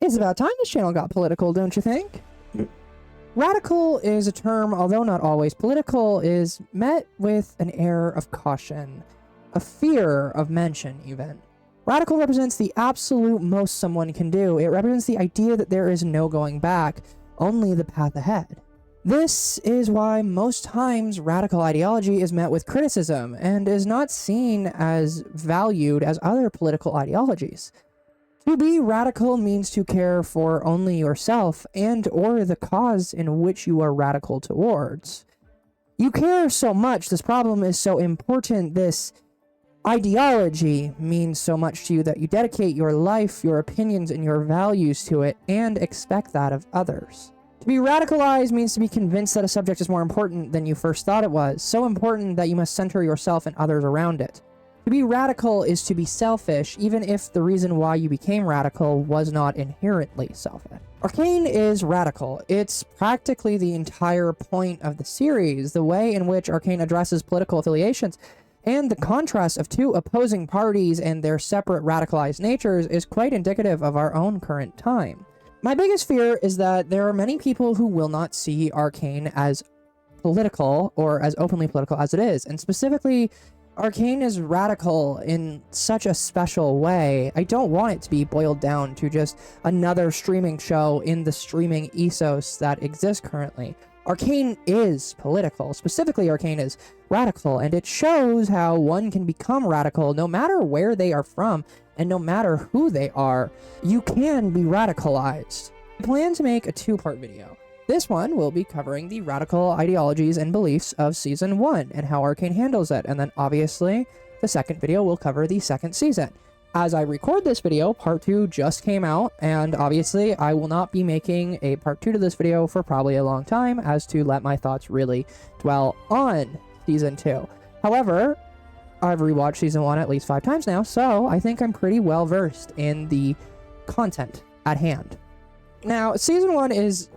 It's about time this channel got political, don't you think? Radical is a term, although not always political, is met with an air of caution, a fear of mention even. Radical represents the absolute most someone can do. It represents the idea that there is no going back, only the path ahead. This is why most times radical ideology is met with criticism and is not seen as valued as other political ideologies. To be radical means to care for only yourself and or the cause in which you are radical towards. You care so much, this problem is so important, this ideology means so much to you that you dedicate your life, your opinions, and your values to it and expect that of others. To be radicalized means to be convinced that a subject is more important than you first thought it was, so important that you must center yourself and others around it. To be radical is to be selfish, even if the reason why you became radical was not inherently selfish. Arcane is radical. It's practically the entire point of the series, the way in which Arcane addresses political affiliations, and the contrast of two opposing parties and their separate radicalized natures is quite indicative of our own current time. My biggest fear is that there are many people who will not see Arcane as political or as openly political as it is, and specifically Arcane is radical in such a special way. I don't want it to be boiled down to just another streaming show in the streaming ethos that exists currently. Arcane is political. Specifically, Arcane is radical, and it shows how one can become radical no matter where they are from and no matter who they are. You can be radicalized. I plan to make a two-part video. This one will be covering the radical ideologies and beliefs of Season 1 and how Arcane handles it, and then obviously the second video will cover the second season. As I record this video, Part 2 just came out, and obviously I will not be making a Part 2 to this video for probably a long time, as to let my thoughts really dwell on Season 2. However, I've rewatched Season 1 at least 5 times now, so I think I'm pretty well versed in the content at hand. Now, Season 1 is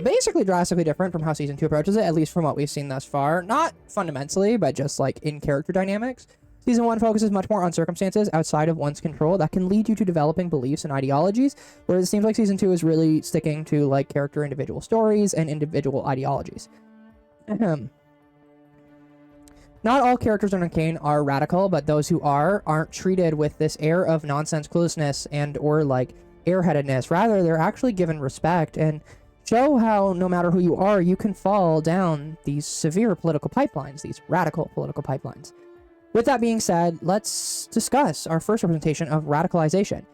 basically drastically different from how Season 2 approaches it, at least from what we've seen thus far. Not fundamentally, but just like in character dynamics. Season 1 focuses much more on circumstances outside of one's control that can lead you to developing beliefs and ideologies, whereas it seems like Season 2 is really sticking to like character individual stories and individual ideologies. Not all characters in Arcane are radical, but those who aren't treated with this air of nonsense cluelessness and or like airheadedness. Rather, they're actually given respect and show how no matter who you are, you can fall down these severe political pipelines, these radical political pipelines. With that being said, let's discuss our first representation of radicalization.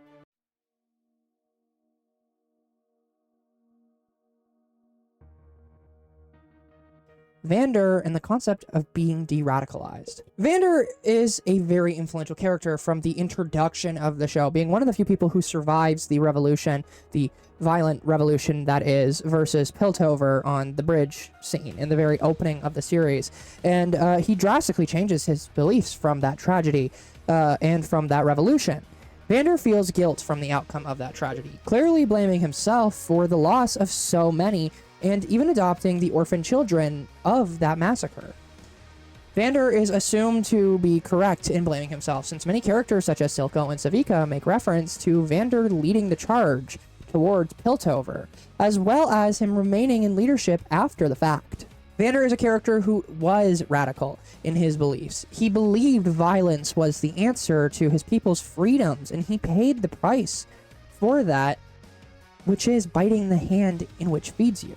Vander and the concept of being de-radicalized. Vander is a very influential character from the introduction of the show, being one of the few people who survives the revolution, the violent revolution that is, versus Piltover on the bridge scene in the very opening of the series. And he drastically changes his beliefs from that tragedy and from that revolution. Vander feels guilt from the outcome of that tragedy, clearly blaming himself for the loss of so many and even adopting the orphan children of that massacre. Vander is assumed to be correct in blaming himself, since many characters such as Silco and Savika make reference to Vander leading the charge towards Piltover, as well as him remaining in leadership after the fact. Vander is a character who was radical in his beliefs. He believed violence was the answer to his people's freedoms, and he paid the price for that, which is biting the hand in which feeds you.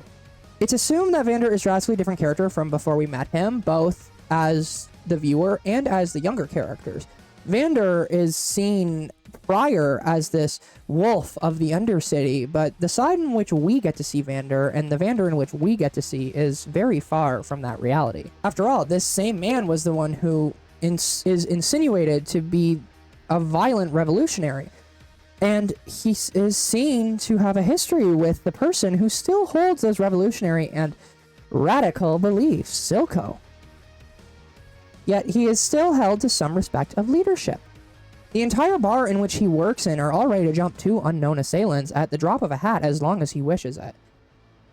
It's assumed that Vander is a drastically different character from before we met him, both as the viewer and as the younger characters. Vander is seen prior as this wolf of the Undercity, but the side in which we get to see Vander and the Vander in which we get to see is very far from that reality. After all, this same man was the one who is insinuated to be a violent revolutionary. And he is seen to have a history with the person who still holds those revolutionary and radical beliefs, Silco. Yet he is still held to some respect of leadership. The entire bar in which he works in are all ready to jump two unknown assailants at the drop of a hat as long as he wishes it.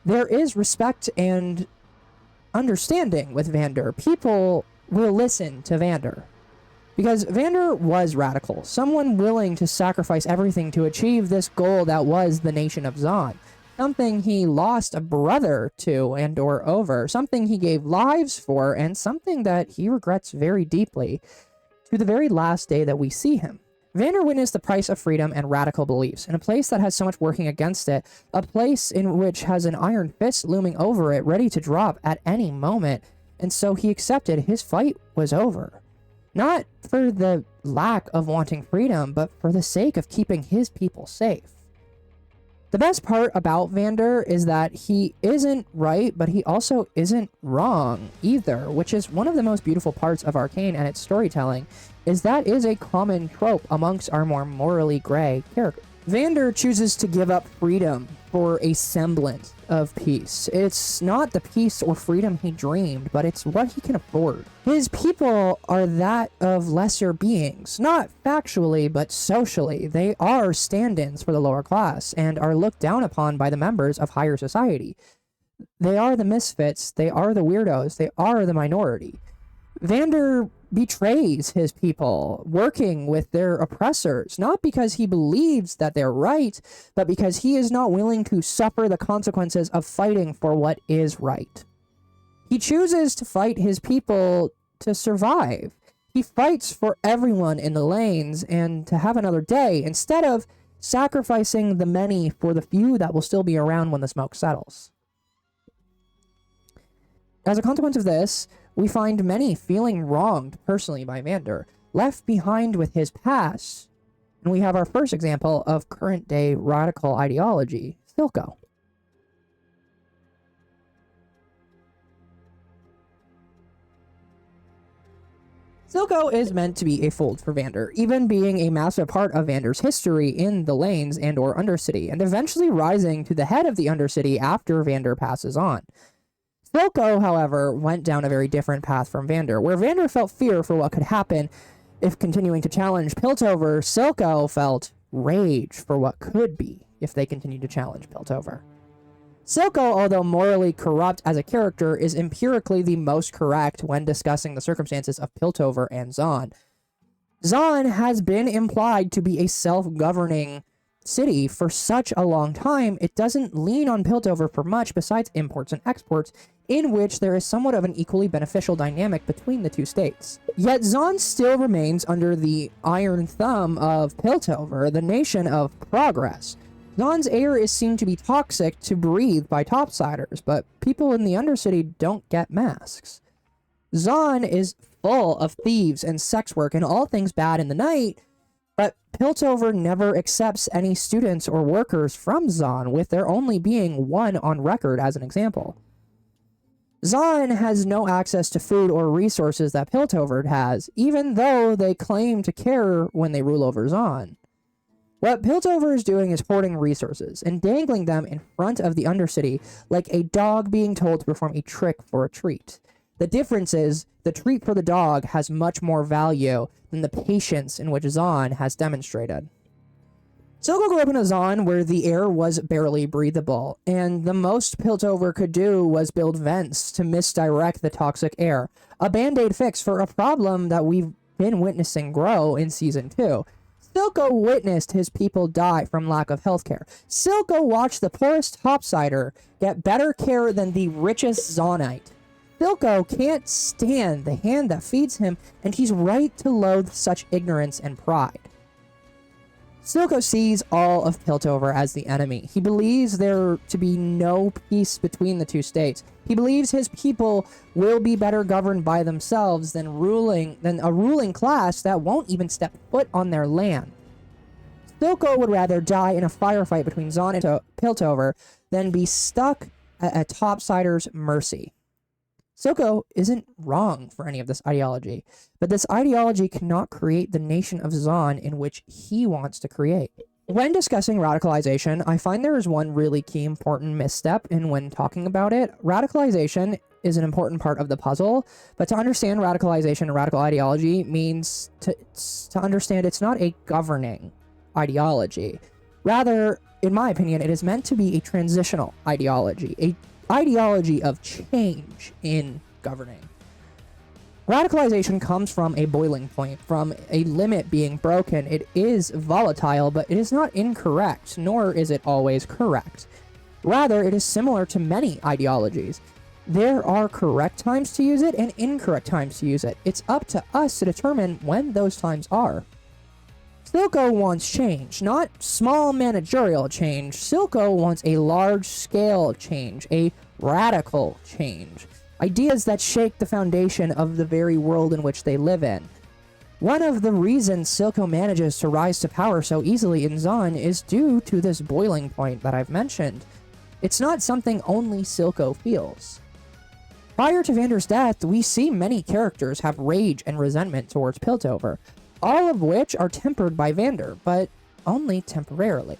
There is respect and understanding with Vander. People will listen to Vander. Because Vander was radical, someone willing to sacrifice everything to achieve this goal that was the nation of Zon. Something he lost a brother to and or over, something he gave lives for, and something that he regrets very deeply to the very last day that we see him. Vander witnessed the price of freedom and radical beliefs in a place that has so much working against it, a place in which has an iron fist looming over it, ready to drop at any moment, and so he accepted his fight was over. Not for the lack of wanting freedom, but for the sake of keeping his people safe. The best part about Vander is that he isn't right, but he also isn't wrong either, which is one of the most beautiful parts of Arcane and its storytelling, is that is a common trope amongst our more morally gray characters. Vander chooses to give up freedom for a semblance of peace. It's not the peace or freedom he dreamed, but it's what he can afford. His people are that of lesser beings, not factually, but socially. They are stand-ins for the lower class and are looked down upon by the members of higher society. They are the misfits, they are the weirdos, they are the minority. Vander betrays his people, working with their oppressors, not because he believes that they're right, but because he is not willing to suffer the consequences of fighting for what is right. He chooses to fight his people to survive. He fights for everyone in the lanes and to have another day, instead of sacrificing the many for the few that will still be around when the smoke settles. As a consequence of this, we find many feeling wronged personally by Vander, left behind with his past, and we have our first example of current-day radical ideology, Silco. Silco is meant to be a fold for Vander, even being a massive part of Vander's history in the lanes and or Undercity, and eventually rising to the head of the Undercity after Vander passes on. Silco, however, went down a very different path from Vander. Where Vander felt fear for what could happen if continuing to challenge Piltover, Silco felt rage for what could be if they continued to challenge Piltover. Silco, although morally corrupt as a character, is empirically the most correct when discussing the circumstances of Piltover and Zon. Zon has been implied to be a self-governing city for such a long time, it doesn't lean on Piltover for much besides imports and exports, in which there is somewhat of an equally beneficial dynamic between the two states. Yet Zon still remains under the iron thumb of Piltover, the nation of progress. Zon's air is seen to be toxic to breathe by topsiders, but people in the Undercity don't get masks. Zon is full of thieves and sex work and all things bad in the night, but Piltover never accepts any students or workers from Zon, with there only being one on record as an example. Zon has no access to food or resources that Piltover has, even though they claim to care when they rule over Zon. What Piltover is doing is hoarding resources and dangling them in front of the Undercity like a dog being told to perform a trick for a treat. The difference is, the treat for the dog has much more value than the patience in which Zon has demonstrated. Silco grew up in a Zon where the air was barely breathable, and the most Piltover could do was build vents to misdirect the toxic air, a band-aid fix for a problem that we've been witnessing grow in Season 2. Silco witnessed his people die from lack of healthcare. Silco watched the poorest topsider get better care than the richest Zonite. Silco can't stand the hand that feeds him, and he's right to loathe such ignorance and pride. Silco sees all of Piltover as the enemy. He believes there to be no peace between the two states. He believes his people will be better governed by themselves than a ruling class that won't even step foot on their land. Silco would rather die in a firefight between Zon and Piltover than be stuck at a topsider's mercy. Silco isn't wrong for any of this ideology, but this ideology cannot create the nation of Zon in which he wants to create. When discussing radicalization, I find there is one really key important misstep in when talking about it. Radicalization is an important part of the puzzle, but to understand radicalization and radical ideology means to understand it's not a governing ideology. Rather, in my opinion, it is meant to be a transitional ideology, a ideology of change in governing. Radicalization comes from a boiling point, from a limit being broken. It is volatile, but it is not incorrect, nor is it always correct. Rather, it is similar to many ideologies. There are correct times to use it and incorrect times to use it. It's up to us to determine when those times are. Silco wants change, not small managerial change. Silco wants a large-scale change, a radical change. Ideas that shake the foundation of the very world in which they live in. One of the reasons Silco manages to rise to power so easily in Zon is due to this boiling point that I've mentioned. It's not something only Silco feels. Prior to Vander's death, we see many characters have rage and resentment towards Piltover, all of which are tempered by Vander, but only temporarily.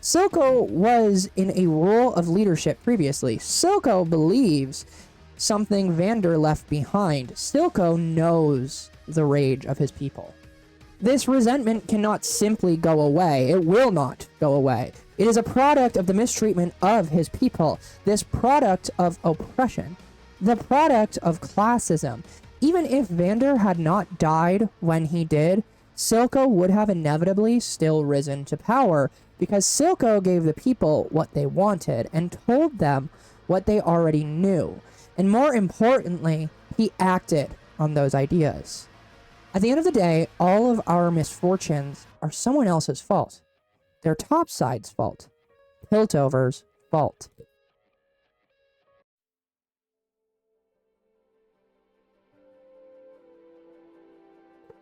Silco was in a role of leadership previously. Silco believes something Vander left behind. Silco knows the rage of his people. This resentment cannot simply go away. It will not go away. It is a product of the mistreatment of his people, this product of oppression, the product of classism. Even if Vander had not died when he did, Silco would have inevitably still risen to power, because Silco gave the people what they wanted and told them what they already knew. And more importantly, he acted on those ideas. At the end of the day, all of our misfortunes are someone else's fault. They're Topside's fault. Piltover's fault.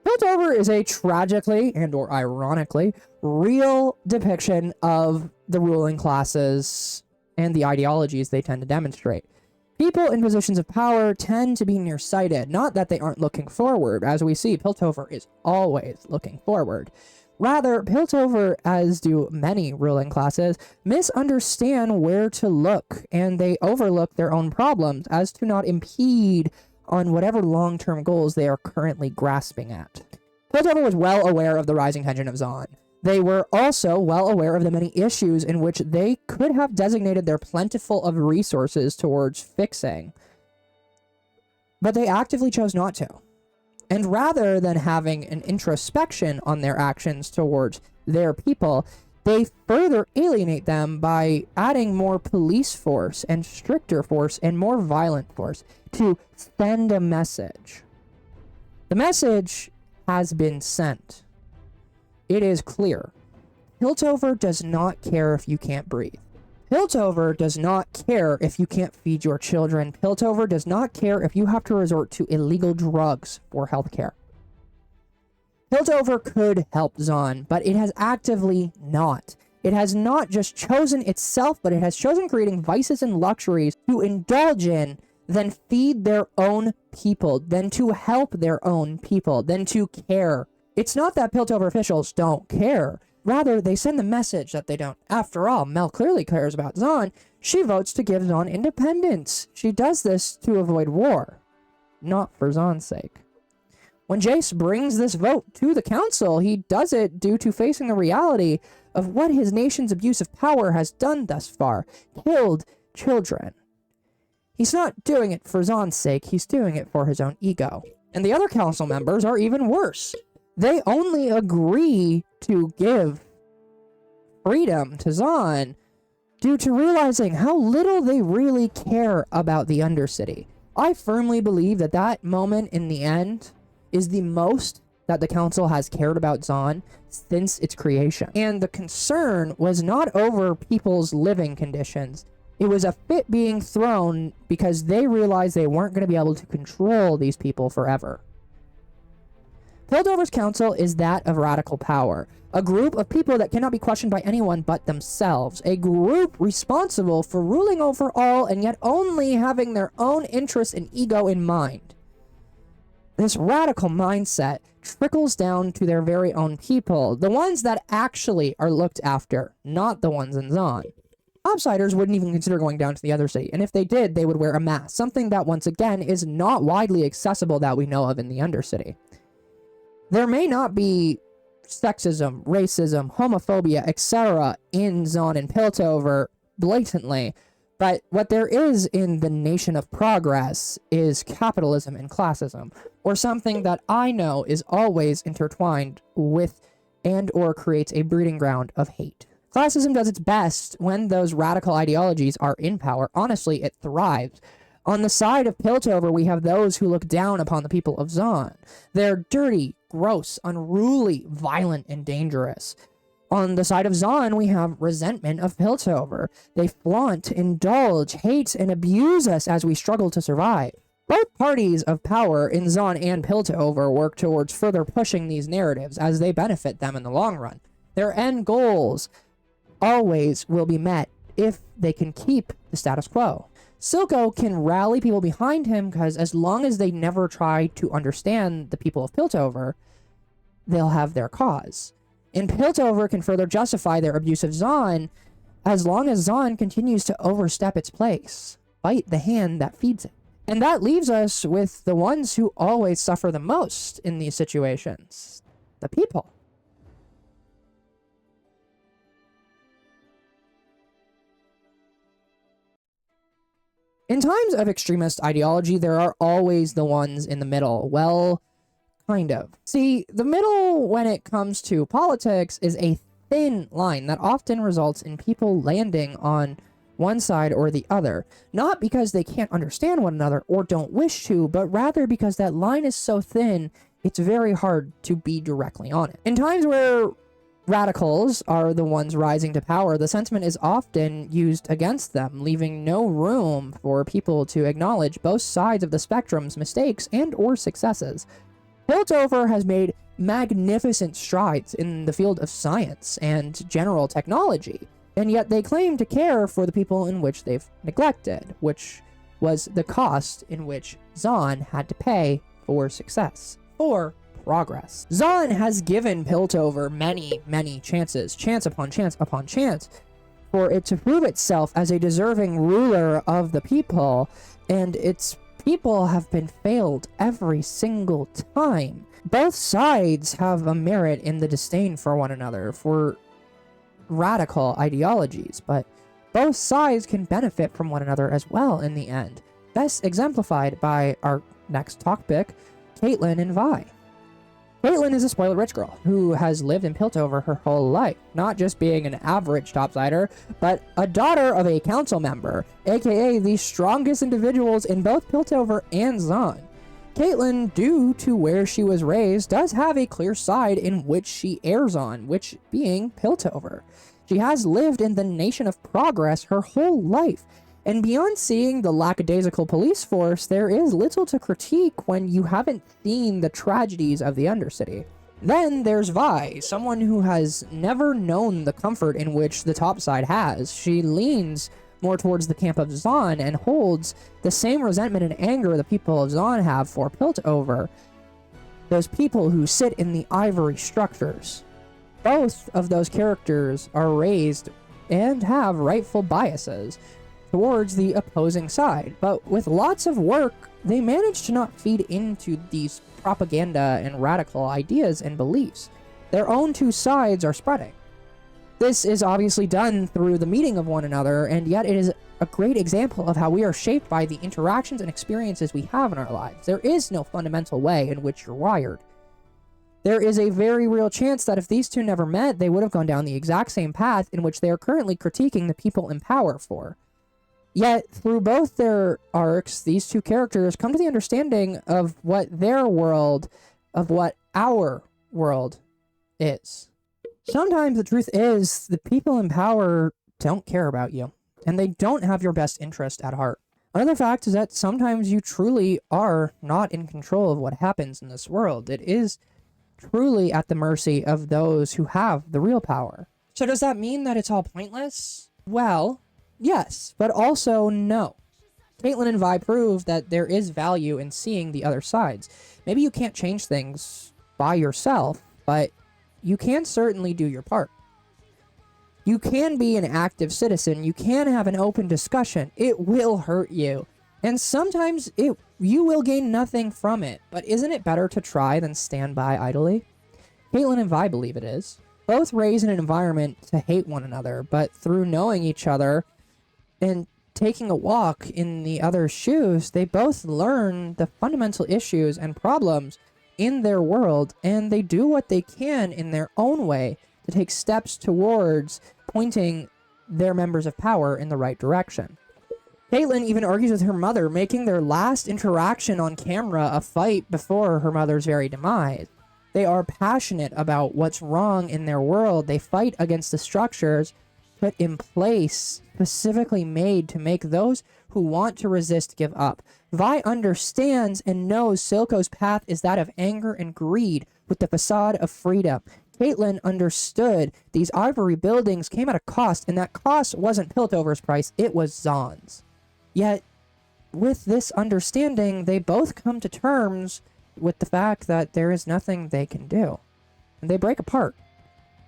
Piltover is a tragically, and or ironically, real depiction of the ruling classes and the ideologies they tend to demonstrate. People in positions of power tend to be nearsighted, not that they aren't looking forward. As we see, Piltover is always looking forward. Rather, Piltover, as do many ruling classes, misunderstand where to look, and they overlook their own problems as to not impede on whatever long-term goals they are currently grasping at. Piltover was well aware of the rising tension of Zon. They were also well aware of the many issues in which they could have designated their plentiful of resources towards fixing. But they actively chose not to. And rather than having an introspection on their actions towards their people, they further alienate them by adding more police force and stricter force and more violent force to send a message. The message has been sent. It is clear. Piltover does not care if you can't breathe. Piltover does not care if you can't feed your children. Piltover does not care if you have to resort to illegal drugs for healthcare. Piltover could help Zon, but it has actively not. It has not just chosen itself, but it has chosen creating vices and luxuries to indulge in, then feed their own people, then to help their own people, then to care. It's not that Piltover officials don't care. Rather, they send the message that they don't. After all, Mel clearly cares about Zon. She votes to give Zon independence. She does this to avoid war, not for Zon's sake. When Jace brings this vote to the council, he does it due to facing the reality of what his nation's abuse of power has done thus far. Killed children. He's not doing it for Zon's sake, he's doing it for his own ego. And the other council members are even worse. They only agree to give freedom to Zon due to realizing how little they really care about the Undercity. I firmly believe that that moment in the end is the most that the council has cared about Zon since its creation. And the concern was not over people's living conditions. It was a fit being thrown because they realized they weren't going to be able to control these people forever. Piltover's council is that of radical power, a group of people that cannot be questioned by anyone but themselves, a group responsible for ruling over all and yet only having their own interests and ego in mind. This radical mindset trickles down to their very own people, the ones that actually are looked after, not the ones in Zon. Outsiders wouldn't even consider going down to the other city, and if they did, they would wear a mask, something that once again is not widely accessible that we know of in the Undercity. There may not be sexism, racism, homophobia, etc. in Zon and Piltover blatantly, But what there is in the nation of progress is capitalism and classism, or something that I know is always intertwined with and or creates a breeding ground of hate. Classism does its best when those radical ideologies are in power. Honestly, it thrives. On the side of Piltover, we have those who look down upon the people of Zon. They're dirty, gross, unruly, violent, and dangerous. On the side of Zon, we have resentment of Piltover. They flaunt, indulge, hate, and abuse us as we struggle to survive. Both parties of power in Zon and Piltover work towards further pushing these narratives as they benefit them in the long run. Their end goals always will be met if they can keep the status quo. Silco can rally people behind him because as long as they never try to understand the people of Piltover, they'll have their cause. And Piltover can further justify their abuse of Zon as long as Zon continues to overstep its place, bite the hand that feeds it. And that leaves us with the ones who always suffer the most in these situations, the people. In times of extremist ideology, there are always the ones in the middle. Well, kind of. See, the middle when it comes to politics is a thin line that often results in people landing on one side or the other. Not because they can't understand one another or don't wish to, but rather because that line is so thin, it's very hard to be directly on it. In times where radicals are the ones rising to power, the sentiment is often used against them, leaving no room for people to acknowledge both sides of the spectrum's mistakes and or successes. Piltover has made magnificent strides in the field of science and general technology, and yet they claim to care for the people in which they've neglected, which was the cost in which Zon had to pay for success, for progress. Zon has given Piltover many chances, chance upon chance upon chance, for it to prove itself as a deserving ruler of the people, and its people have been failed every single time. Both sides have a merit in the disdain for one another, for radical ideologies, but both sides can benefit from one another as well in the end. Best exemplified by our next topic, Caitlyn and Vi. Caitlyn is a spoiled rich girl who has lived in Piltover her whole life, not just being an average topsider, but a daughter of a council member, aka the strongest individuals in both Piltover and Zon. Caitlyn, due to where she was raised, does have a clear side in which she errs on, which being Piltover. She has lived in the nation of progress her whole life, and beyond seeing the lackadaisical police force, there is little to critique when you haven't seen the tragedies of the Undercity. Then there's Vi, someone who has never known the comfort in which the topside has. She leans more towards the camp of Zon and holds the same resentment and anger the people of Zon have for Piltover, those people who sit in the ivory structures. Both of those characters are raised and have rightful biases towards the opposing side, but with lots of work, they manage to not feed into these propaganda and radical ideas and beliefs. Their own two sides are spreading. This is obviously done through the meeting of one another, and yet it is a great example of how we are shaped by the interactions and experiences we have in our lives. There is no fundamental way in which you're wired. There is a very real chance that if these two never met, they would have gone down the exact same path in which they are currently critiquing the people in power for. Yet, through both their arcs, these two characters come to the understanding of what their world, of what our world is. Sometimes the truth is, the people in power don't care about you, and they don't have your best interest at heart. Another fact is that sometimes you truly are not in control of what happens in this world. It is truly at the mercy of those who have the real power. So does that mean that it's all pointless? Well, yes, but also no. Caitlyn and Vi prove that there is value in seeing the other sides. Maybe you can't change things by yourself, but you can certainly do your part. You can be an active citizen. You can have an open discussion. It will hurt you. And sometimes you will gain nothing from it. But isn't it better to try than stand by idly? Caitlyn and Vi believe it is. Both raised in an environment to hate one another, but through knowing each other and taking a walk in the other's shoes, they both learn the fundamental issues and problems in their world, and they do what they can in their own way to take steps towards pointing their members of power in the right direction. Caitlin even argues with her mother, making their last interaction on camera a fight before her mother's very demise. They are passionate about what's wrong in their world. They fight against the structures put in place, specifically made to make those who want to resist give up. Vi understands and knows Silco's path is that of anger and greed with the facade of freedom. Caitlin understood these ivory buildings came at a cost, and that cost wasn't Piltover's price, it was Zahn's. Yet, with this understanding, they both come to terms with the fact that there is nothing they can do. And they break apart.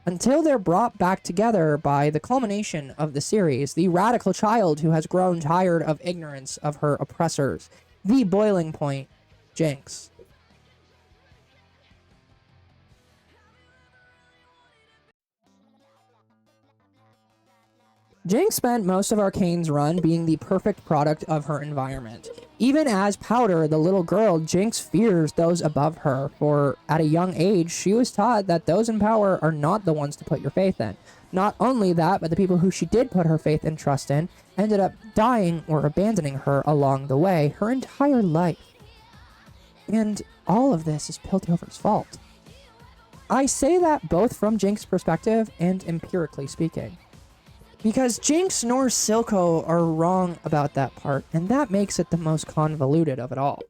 Until they're brought back together by the culmination of the series, the radical child who has grown tired of ignorance of her oppressors. The boiling point, Jinx. Jinx spent most of Arcane's run being the perfect product of her environment. Even as Powder, the little girl, Jinx fears those above her, for at a young age, she was taught that those in power are not the ones to put your faith in. Not only that, but the people who she did put her faith and trust in ended up dying or abandoning her along the way her entire life. And all of this is Piltover's fault. I say that both from Jinx's perspective and empirically speaking. Because Jinx nor Silco are wrong about that part, and that makes it the most convoluted of it all.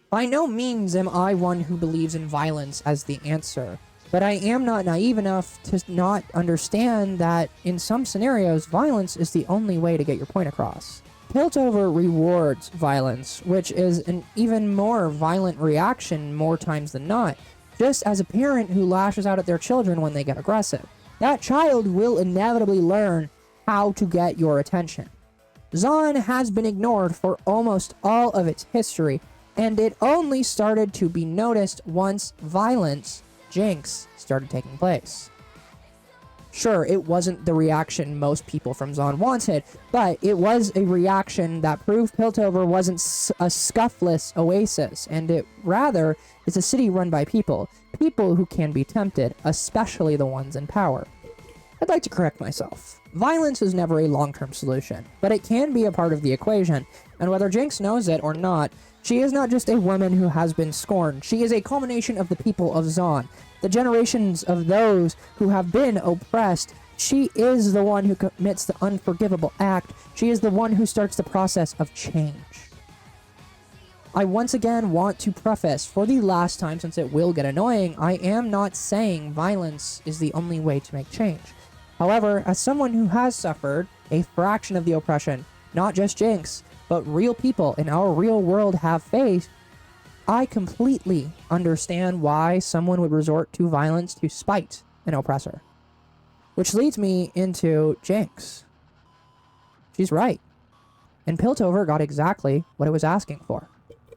By no means am I one who believes in violence as the answer, but I am not naive enough to not understand that in some scenarios, violence is the only way to get your point across. Piltover rewards violence, which is an even more violent reaction more times than not, just as a parent who lashes out at their children when they get aggressive. That child will inevitably learn how to get your attention. Zahn has been ignored for almost all of its history, and it only started to be noticed once violence, Jinx, started taking place. Sure, it wasn't the reaction most people from Zahn wanted, but it was a reaction that proved Piltover wasn't a scuffless oasis, and it rather is a city run by people who can be tempted, especially the ones in power. I'd like to correct myself. Violence is never a long-term solution, but it can be a part of the equation, and whether Jinx knows it or not, she is not just a woman who has been scorned, she is a culmination of the people of Zahn, the generations of those who have been oppressed. She is the one who commits the unforgivable act, she is the one who starts the process of change. I once again want to preface, for the last time since it will get annoying, I am not saying violence is the only way to make change. However, as someone who has suffered a fraction of the oppression, not just Jinx, but real people in our real world have faced, I completely understand why someone would resort to violence to spite an oppressor. Which leads me into Jinx. She's right. And Piltover got exactly what it was asking for.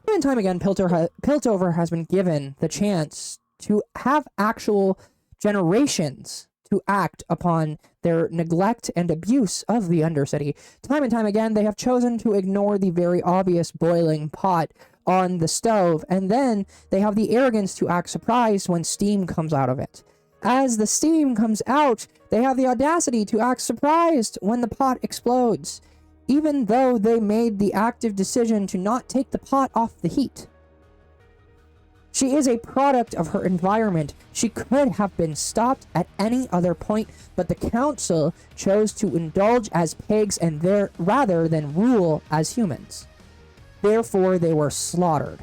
Time and time again, Piltover has been given the chance to have actual generations to act upon their neglect and abuse of the Undercity. Time and time again, they have chosen to ignore the very obvious boiling pot on the stove, and then they have the arrogance to act surprised when steam comes out of it. As the steam comes out, they have the audacity to act surprised when the pot explodes, even though they made the active decision to not take the pot off the heat. She is a product of her environment. She could have been stopped at any other point, but the council chose to indulge as pigs and rather than rule as humans. Therefore, they were slaughtered.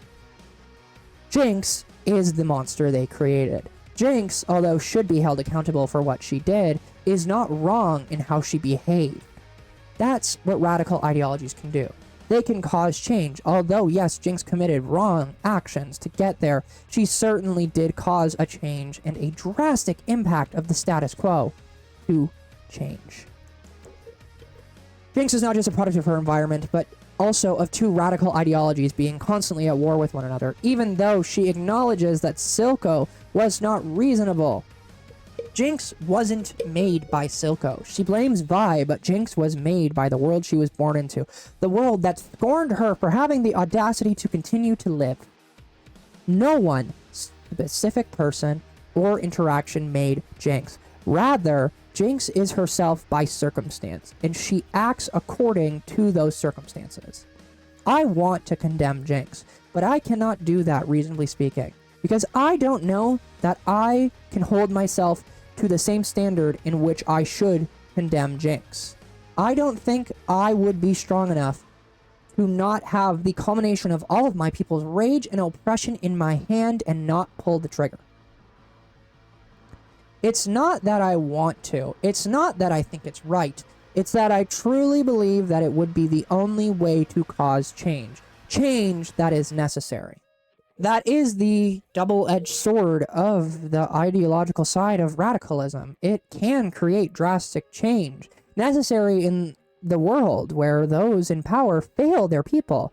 Jinx is the monster they created. Jinx, although should be held accountable for what she did, is not wrong in how she behaved. That's what radical ideologies can do. They can cause change. Although, yes, Jinx committed wrong actions to get there, she certainly did cause a change and a drastic impact of the status quo to change. Jinx is not just a product of her environment, but also of two radical ideologies being constantly at war with one another, even though she acknowledges that Silco was not reasonable. Jinx wasn't made by Silco. She blames Vi, but Jinx was made by the world she was born into. The world that scorned her for having the audacity to continue to live. No one, specific person, or interaction made Jinx. Rather, Jinx is herself by circumstance, and she acts according to those circumstances. I want to condemn Jinx, but I cannot do that, reasonably speaking, because I don't know that I can hold myself to the same standard in which I should condemn Jinx. I don't think I would be strong enough to not have the culmination of all of my people's rage and oppression in my hand and not pull the trigger. It's not that I want to. It's not that I think it's right. It's that I truly believe that it would be the only way to cause change. Change that is necessary. That is the double-edged sword of the ideological side of radicalism. It can create drastic change, necessary in the world where those in power fail their people.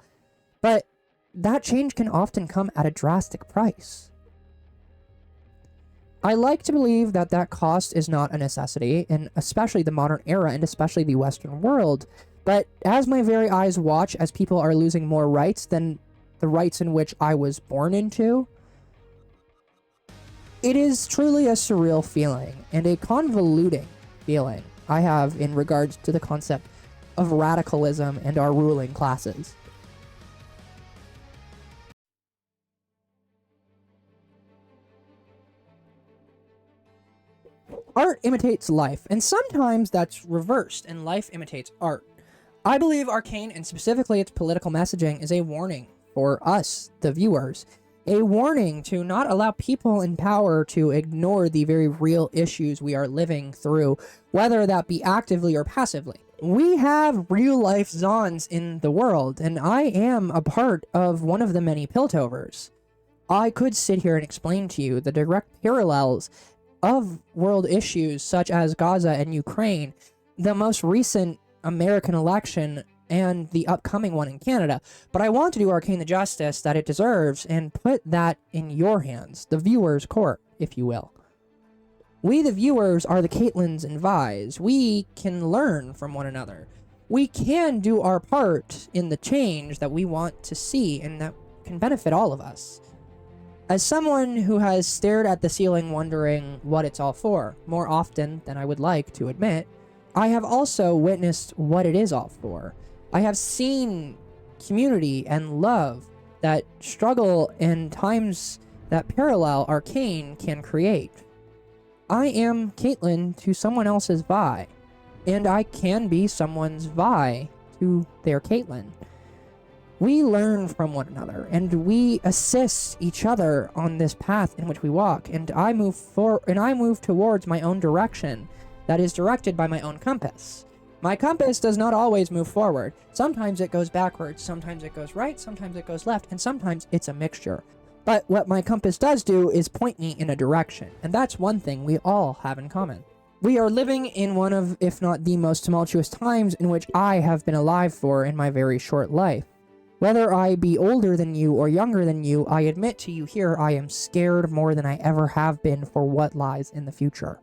But that change can often come at a drastic price. I like to believe that that cost is not a necessity, in especially the modern era and especially the Western world. But as my very eyes watch as people are losing more rights than the rights in which I was born into, it is truly a surreal feeling and a convoluting feeling I have in regards to the concept of radicalism and our ruling classes. Art imitates life, and sometimes that's reversed, and life imitates art. I believe Arcane, and specifically its political messaging, is a warning for us, the viewers. A warning to not allow people in power to ignore the very real issues we are living through, whether that be actively or passively. We have real-life Zons in the world, and I am a part of one of the many Piltovers. I could sit here and explain to you the direct parallels of world issues such as Gaza and Ukraine, the most recent American election, and the upcoming one in Canada. But I want to do Arcane the justice that it deserves and put that in your hands, the viewers' court, if you will. We, the viewers, are the Caitlins and Vi's. We can learn from one another. We can do our part in the change that we want to see and that can benefit all of us. As someone who has stared at the ceiling wondering what it's all for, more often than I would like to admit, I have also witnessed what it is all for. I have seen community and love that struggle in times that parallel Arcane can create. I am Caitlyn to someone else's Vi, and I can be someone's Vi to their Caitlyn. We learn from one another, and we assist each other on this path in which we walk, and I move towards my own direction that is directed by my own compass. My compass does not always move forward. Sometimes it goes backwards, sometimes it goes right, sometimes it goes left, and sometimes it's a mixture. But what my compass does do is point me in a direction, and that's one thing we all have in common. We are living in one of, if not the most tumultuous times in which I have been alive for in my very short life. Whether I be older than you or younger than you, I admit to you here I am scared more than I ever have been for what lies in the future.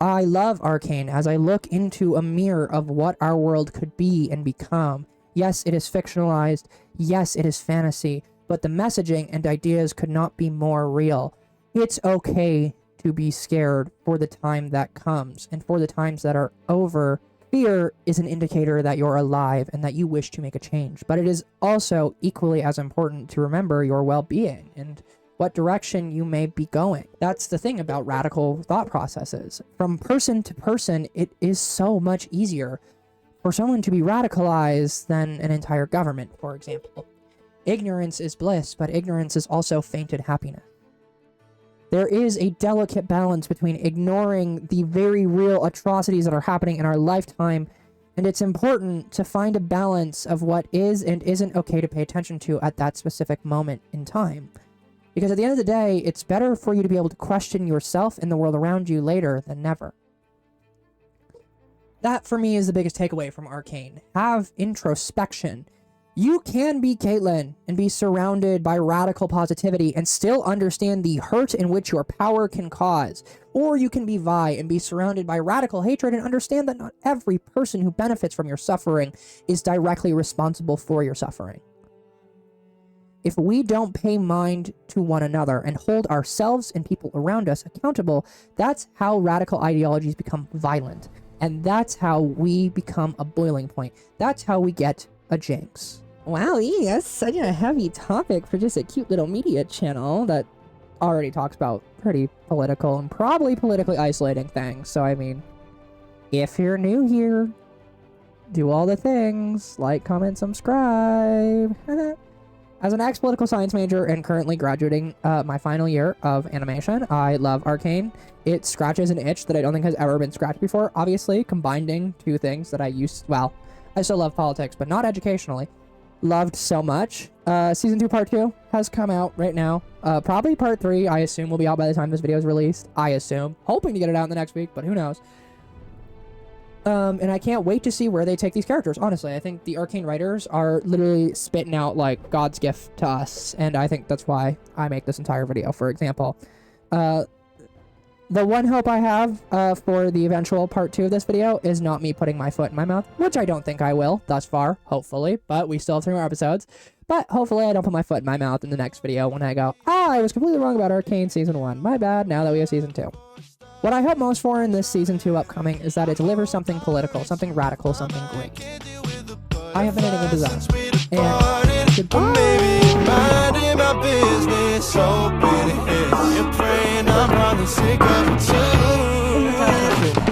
I love Arcane as I look into a mirror of what our world could be and become. Yes, it is fictionalized. Yes, it is fantasy. But the messaging and ideas could not be more real. It's okay to be scared for the time that comes and for the times that are over. Fear is an indicator that you're alive and that you wish to make a change. But it is also equally as important to remember your well-being and what direction you may be going. That's the thing about radical thought processes. From person to person, it is so much easier for someone to be radicalized than an entire government, for example. Ignorance is bliss, but ignorance is also fainted happiness. There is a delicate balance between ignoring the very real atrocities that are happening in our lifetime, and it's important to find a balance of what is and isn't okay to pay attention to at that specific moment in time. Because at the end of the day, it's better for you to be able to question yourself and the world around you later than never. That, for me, is the biggest takeaway from Arcane. Have introspection. You can be Caitlyn and be surrounded by radical positivity and still understand the hurt in which your power can cause. Or you can be Vi and be surrounded by radical hatred and understand that not every person who benefits from your suffering is directly responsible for your suffering. If we don't pay mind to one another and hold ourselves and people around us accountable, that's how radical ideologies become violent. And that's how we become a boiling point. That's how we get a Jinx. Wow, that's such a heavy topic for just a cute little media channel that already talks about pretty political and probably politically isolating things. So, I mean, if you're new here, do all the things, like, comment, subscribe. As an ex-political science major and currently graduating my final year of animation, I love Arcane. It scratches an itch that I don't think has ever been scratched before. Obviously, combining two things that I still love politics, but not educationally. Loved so much. Season 2 part 2 has come out right now. Probably part 3, I assume, will be out by the time this video is released. I assume. Hoping to get it out in the next week, but who knows. And I can't wait to see where they take these characters. Honestly, I think the Arcane writers are literally spitting out, like, God's gift to us. And I think that's why I make this entire video, for example. The one hope I have for the eventual part 2 of this video is not me putting my foot in my mouth, which I don't think I will thus far, hopefully, but we still have 3 more episodes. But hopefully I don't put my foot in my mouth in the next video when I go, I was completely wrong about Arcane Season 1. My bad, now that we have Season 2. What I hope most for in this Season 2 upcoming is that it delivers something political, something radical, something great. I have been Enigma Design, and goodbye! My business, so pretty. You're praying I'm probably sick of it too.